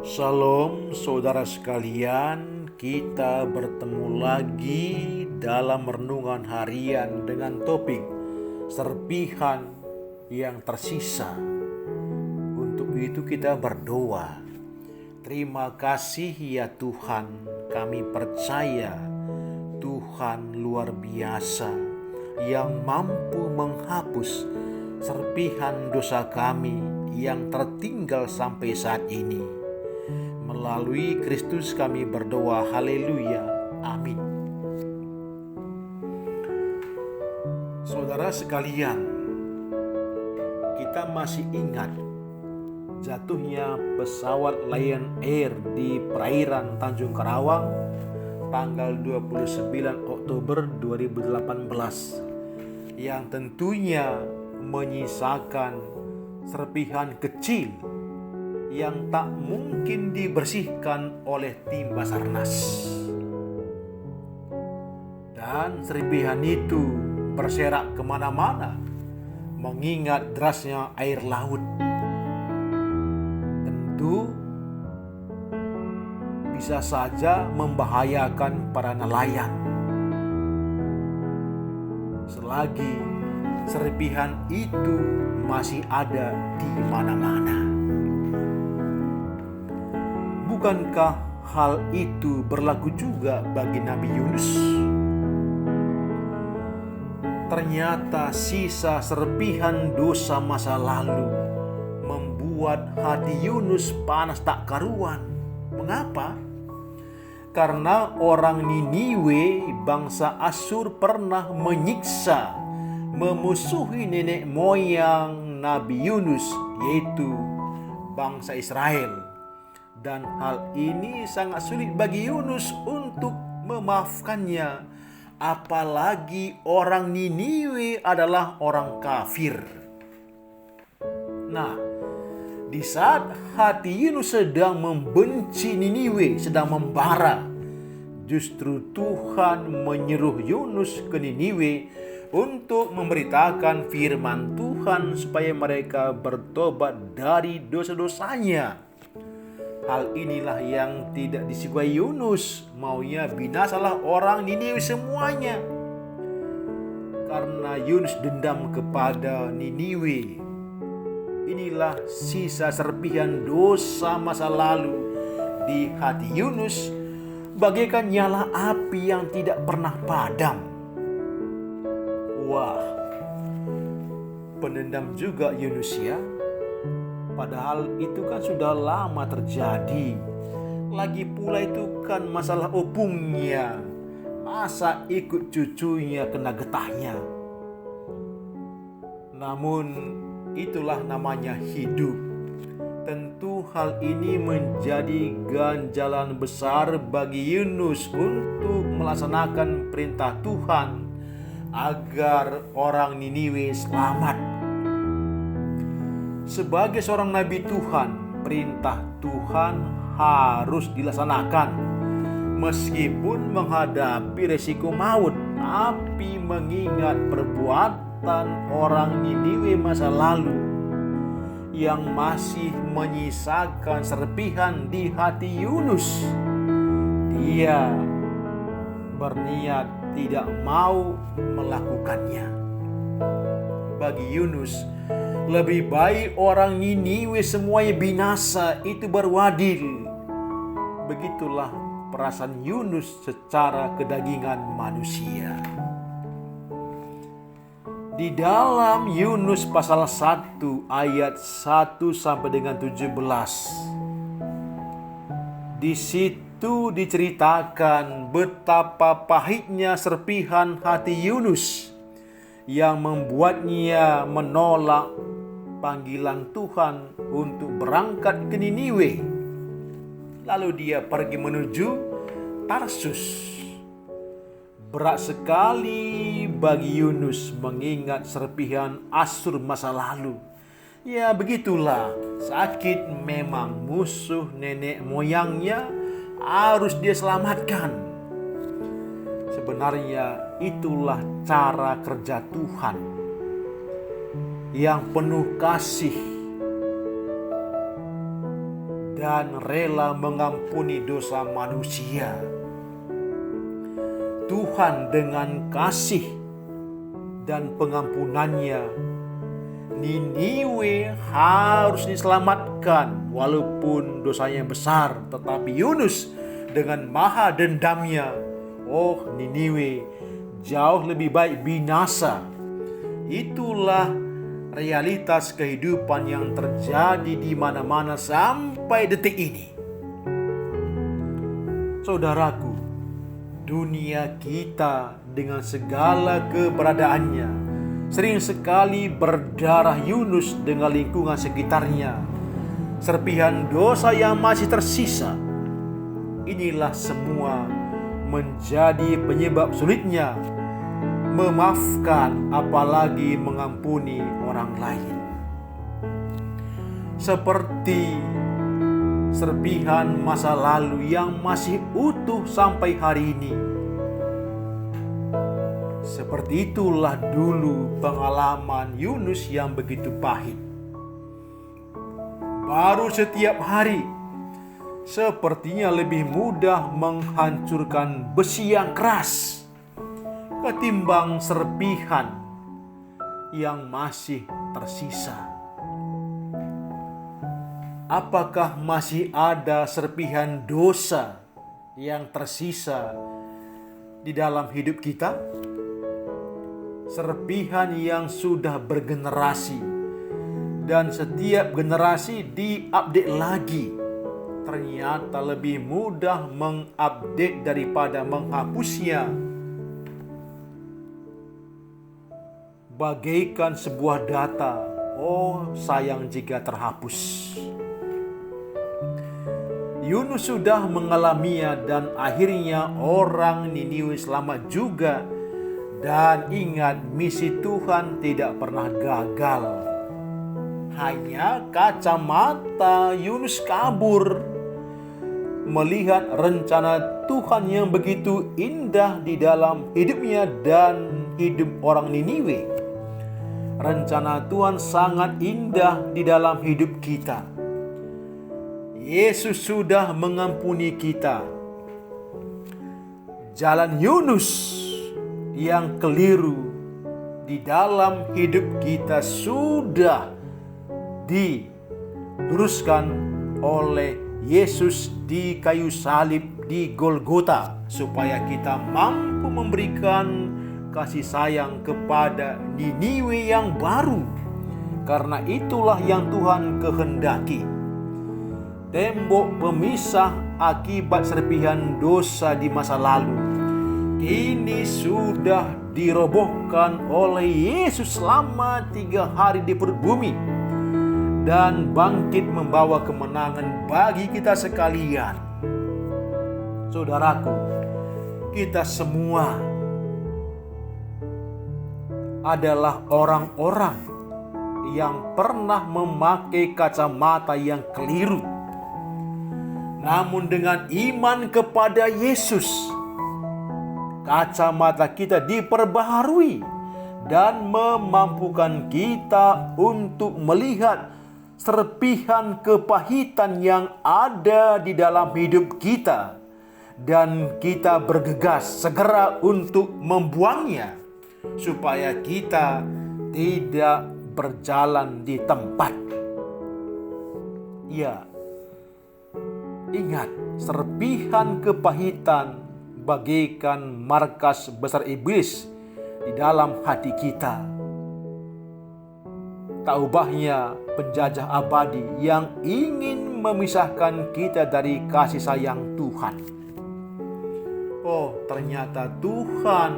Shalom saudara sekalian, kita bertemu lagi dalam renungan harian dengan topik serpihan yang tersisa. Untuk itu kita berdoa. Terima kasih ya Tuhan, kami percaya Tuhan luar biasa yang mampu menghapus serpihan dosa kami yang tertinggal sampai saat ini. Melalui Kristus kami berdoa, haleluya, amin. Saudara sekalian, kita masih ingat jatuhnya pesawat Lion Air di perairan Tanjung Karawang tanggal 29 Oktober 2018 yang tentunya menyisakan serpihan kecil yang tak mungkin dibersihkan oleh tim Basarnas. Dan serpihan itu berserak kemana-mana mengingat derasnya air laut. Tentu bisa saja membahayakan para nelayan selagi serpihan itu masih ada di mana-mana. Bukankah hal itu berlaku juga bagi Nabi Yunus? Ternyata sisa serpihan dosa masa lalu membuat hati Yunus panas tak karuan. Mengapa? Karena orang Niniwe, bangsa Asyur, pernah menyiksa, memusuhi nenek moyang Nabi Yunus, yaitu bangsa Israel. Dan hal ini sangat sulit bagi Yunus untuk memaafkannya, apalagi orang Niniwe adalah orang kafir. Nah, di saat hati Yunus sedang membenci Niniwe, sedang membara, justru Tuhan menyuruh Yunus ke Niniwe untuk memberitakan firman Tuhan supaya mereka bertobat dari dosa-dosanya. Hal inilah yang tidak disukai Yunus, maunya binasalah orang Niniwe semuanya. Karena Yunus dendam kepada Niniwe. Inilah sisa serpihan dosa masa lalu di hati Yunus, bagaikan nyala api yang tidak pernah padam. Wah, pendendam juga Yunus ya. Padahal itu kan sudah lama terjadi. Lagi pula itu kan masalah opungnya. Masa ikut cucunya kena getahnya. Namun itulah namanya hidup. Tentu hal ini menjadi ganjalan besar bagi Yunus untuk melaksanakan perintah Tuhan agar orang Niniwe selamat. Sebagai seorang nabi Tuhan, perintah Tuhan harus dilaksanakan meskipun menghadapi resiko maut. Tapi mengingat perbuatan orang Niniwe masa lalu yang masih menyisakan serpihan di hati Yunus, dia berniat tidak mau melakukannya. Bagi Yunus, lebih baik orang Niniwe semuanya binasa, itu baru adil. Begitulah perasaan Yunus secara kedagingan manusia. Di dalam Yunus pasal 1 ayat 1 sampai dengan 17. Di situ diceritakan betapa pahitnya serpihan hati Yunus yang membuatnya menolak panggilan Tuhan untuk berangkat ke Niniwe. Lalu dia pergi menuju Tarsus. Berat sekali bagi Yunus mengingat serpihan Asyur masa lalu. Ya begitulah, sakit memang musuh nenek moyangnya harus dia selamatkan. Sebenarnya itulah cara kerja Tuhan yang penuh kasih dan rela mengampuni dosa manusia. Tuhan dengan kasih dan pengampunannya, Niniwe harus diselamatkan walaupun dosanya besar. Tetapi Yunus dengan maha dendamnya, Niniwe jauh lebih baik binasa. Itulah realitas kehidupan yang terjadi di mana-mana sampai detik ini. Saudaraku, dunia kita dengan segala keberadaannya sering sekali berdarah Yunus dengan lingkungan sekitarnya. Serpihan dosa yang masih tersisa, inilah semua menjadi penyebab sulitnya memaafkan, apalagi mengampuni orang lain. Seperti serpihan masa lalu yang masih utuh sampai hari ini. Seperti itulah dulu pengalaman Yunus yang begitu pahit. Baru setiap hari sepertinya lebih mudah menghancurkan besi yang keras ketimbang serpihan yang masih tersisa. Apakah masih ada serpihan dosa yang tersisa di dalam hidup kita? Serpihan yang sudah bergenerasi dan setiap generasi diupdate lagi. Ternyata lebih mudah mengupdate daripada menghapusnya. Bagaikan sebuah data, sayang jika terhapus. Yunus sudah mengalaminya dan akhirnya orang Niniwe selamat juga. Dan ingat, misi Tuhan tidak pernah gagal. Hanya kacamata Yunus kabur melihat rencana Tuhan yang begitu indah di dalam hidupnya dan hidup orang Niniwe. Rencana Tuhan sangat indah di dalam hidup kita. Yesus sudah mengampuni kita. Jalan Yunus yang keliru di dalam hidup kita sudah diluruskan oleh Yesus di kayu salib di Golgota, supaya kita mampu memberikan kasih sayang kepada Niniwe yang baru. Karena itulah yang Tuhan kehendaki. Tembok pemisah akibat serpihan dosa di masa lalu ini sudah dirobohkan oleh Yesus selama 3 hari di perut bumi dan bangkit membawa kemenangan bagi kita sekalian. Saudaraku, kita semua adalah orang-orang yang pernah memakai kacamata yang keliru. Namun dengan iman kepada Yesus, kacamata kita diperbaharui dan memampukan kita untuk melihat serpihan kepahitan yang ada di dalam hidup kita, dan kita bergegas segera untuk membuangnya supaya kita tidak berjalan di tempat. Ya, ingat, serpihan kepahitan bagaikan markas besar iblis di dalam hati kita. Tak ubahnya penjajah abadi yang ingin memisahkan kita dari kasih sayang Tuhan. Ternyata Tuhan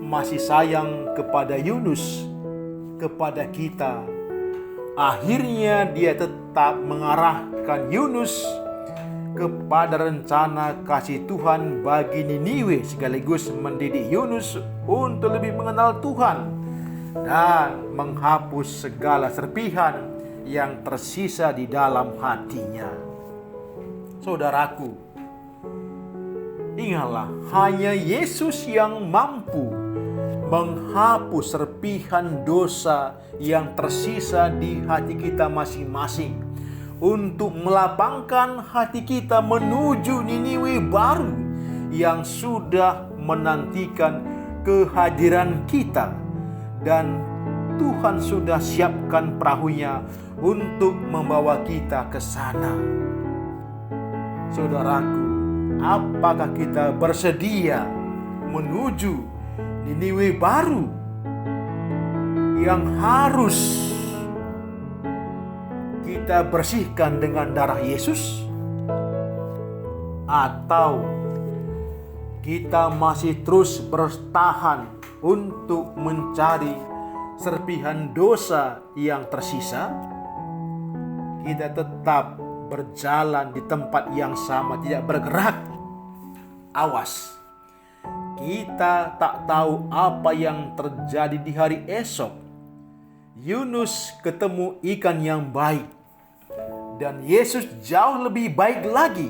masih sayang kepada Yunus, kepada kita. Akhirnya dia tetap mengarahkan Yunus kepada rencana kasih Tuhan bagi Niniwe, sekaligus mendidik Yunus untuk lebih mengenal Tuhan dan menghapus segala serpihan yang tersisa di dalam hatinya. Saudaraku, ingatlah, hanya Yesus yang mampu menghapus serpihan dosa yang tersisa di hati kita masing-masing, untuk melapangkan hati kita menuju Niniwe baru yang sudah menantikan kehadiran kita, dan Tuhan sudah siapkan perahunya untuk membawa kita ke sana. Saudaraku, apakah kita bersedia menuju Niniwe baru yang harus kita bersihkan dengan darah Yesus? Atau kita masih terus bertahan untuk mencari serpihan dosa yang tersisa? Kita tetap berjalan di tempat yang sama, tidak bergerak. Awas, kita tak tahu apa yang terjadi di hari esok. Yunus ketemu ikan yang baik, dan Yesus jauh lebih baik lagi.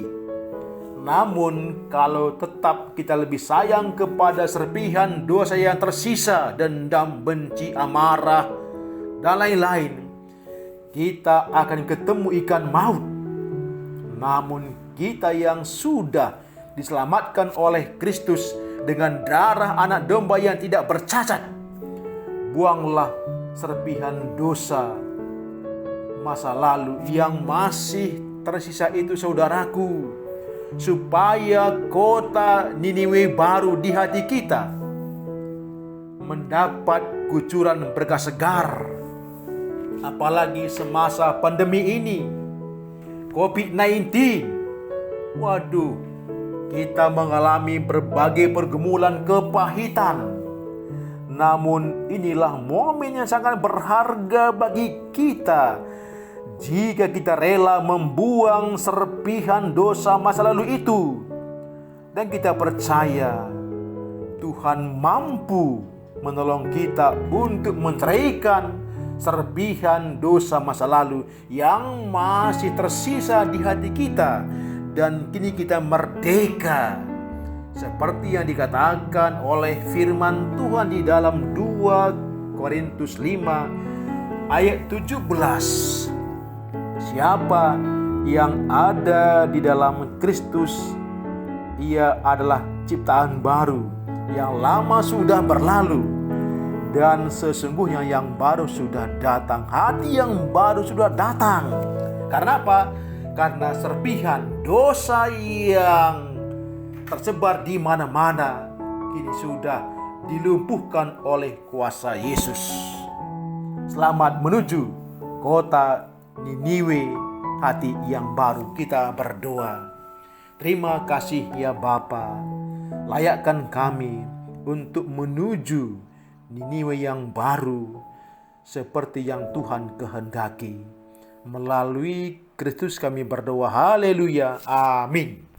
Namun kalau tetap kita lebih sayang kepada serpihan dosa yang tersisa, dendam, benci, amarah, dan lain-lain, kita akan ketemu ikan maut. Namun kita yang sudah diselamatkan oleh Kristus dengan darah anak domba yang tidak bercacat, buanglah serpihan dosa masa lalu yang masih tersisa itu, saudaraku, supaya kota Niniwe baru di hati kita mendapat kucuran berkah segar. Apalagi semasa pandemi ini, COVID-19. Waduh, kita mengalami berbagai pergumulan kepahitan. Namun inilah momen yang sangat berharga bagi kita jika kita rela membuang serpihan dosa masa lalu itu. Dan kita percaya Tuhan mampu menolong kita untuk menceraikan serpihan dosa masa lalu yang masih tersisa di hati kita. Dan kini kita merdeka, seperti yang dikatakan oleh firman Tuhan di dalam 2 Korintus 5 ayat 17. Siapa yang ada di dalam Kristus, ia adalah ciptaan baru. Yang lama sudah berlalu, dan sesungguhnya yang baru sudah datang. Hati yang baru sudah datang. Karena apa? Karena serpihan dosa yang tersebar di mana-mana kini sudah dilumpuhkan oleh kuasa Yesus. Selamat menuju kota Niniwe, hati yang baru. Kita berdoa. Terima kasih ya Bapa, layakkan kami untuk menuju Niniwe yang baru seperti yang Tuhan kehendaki. Melalui Kristus kami berdoa. Haleluya. Amin.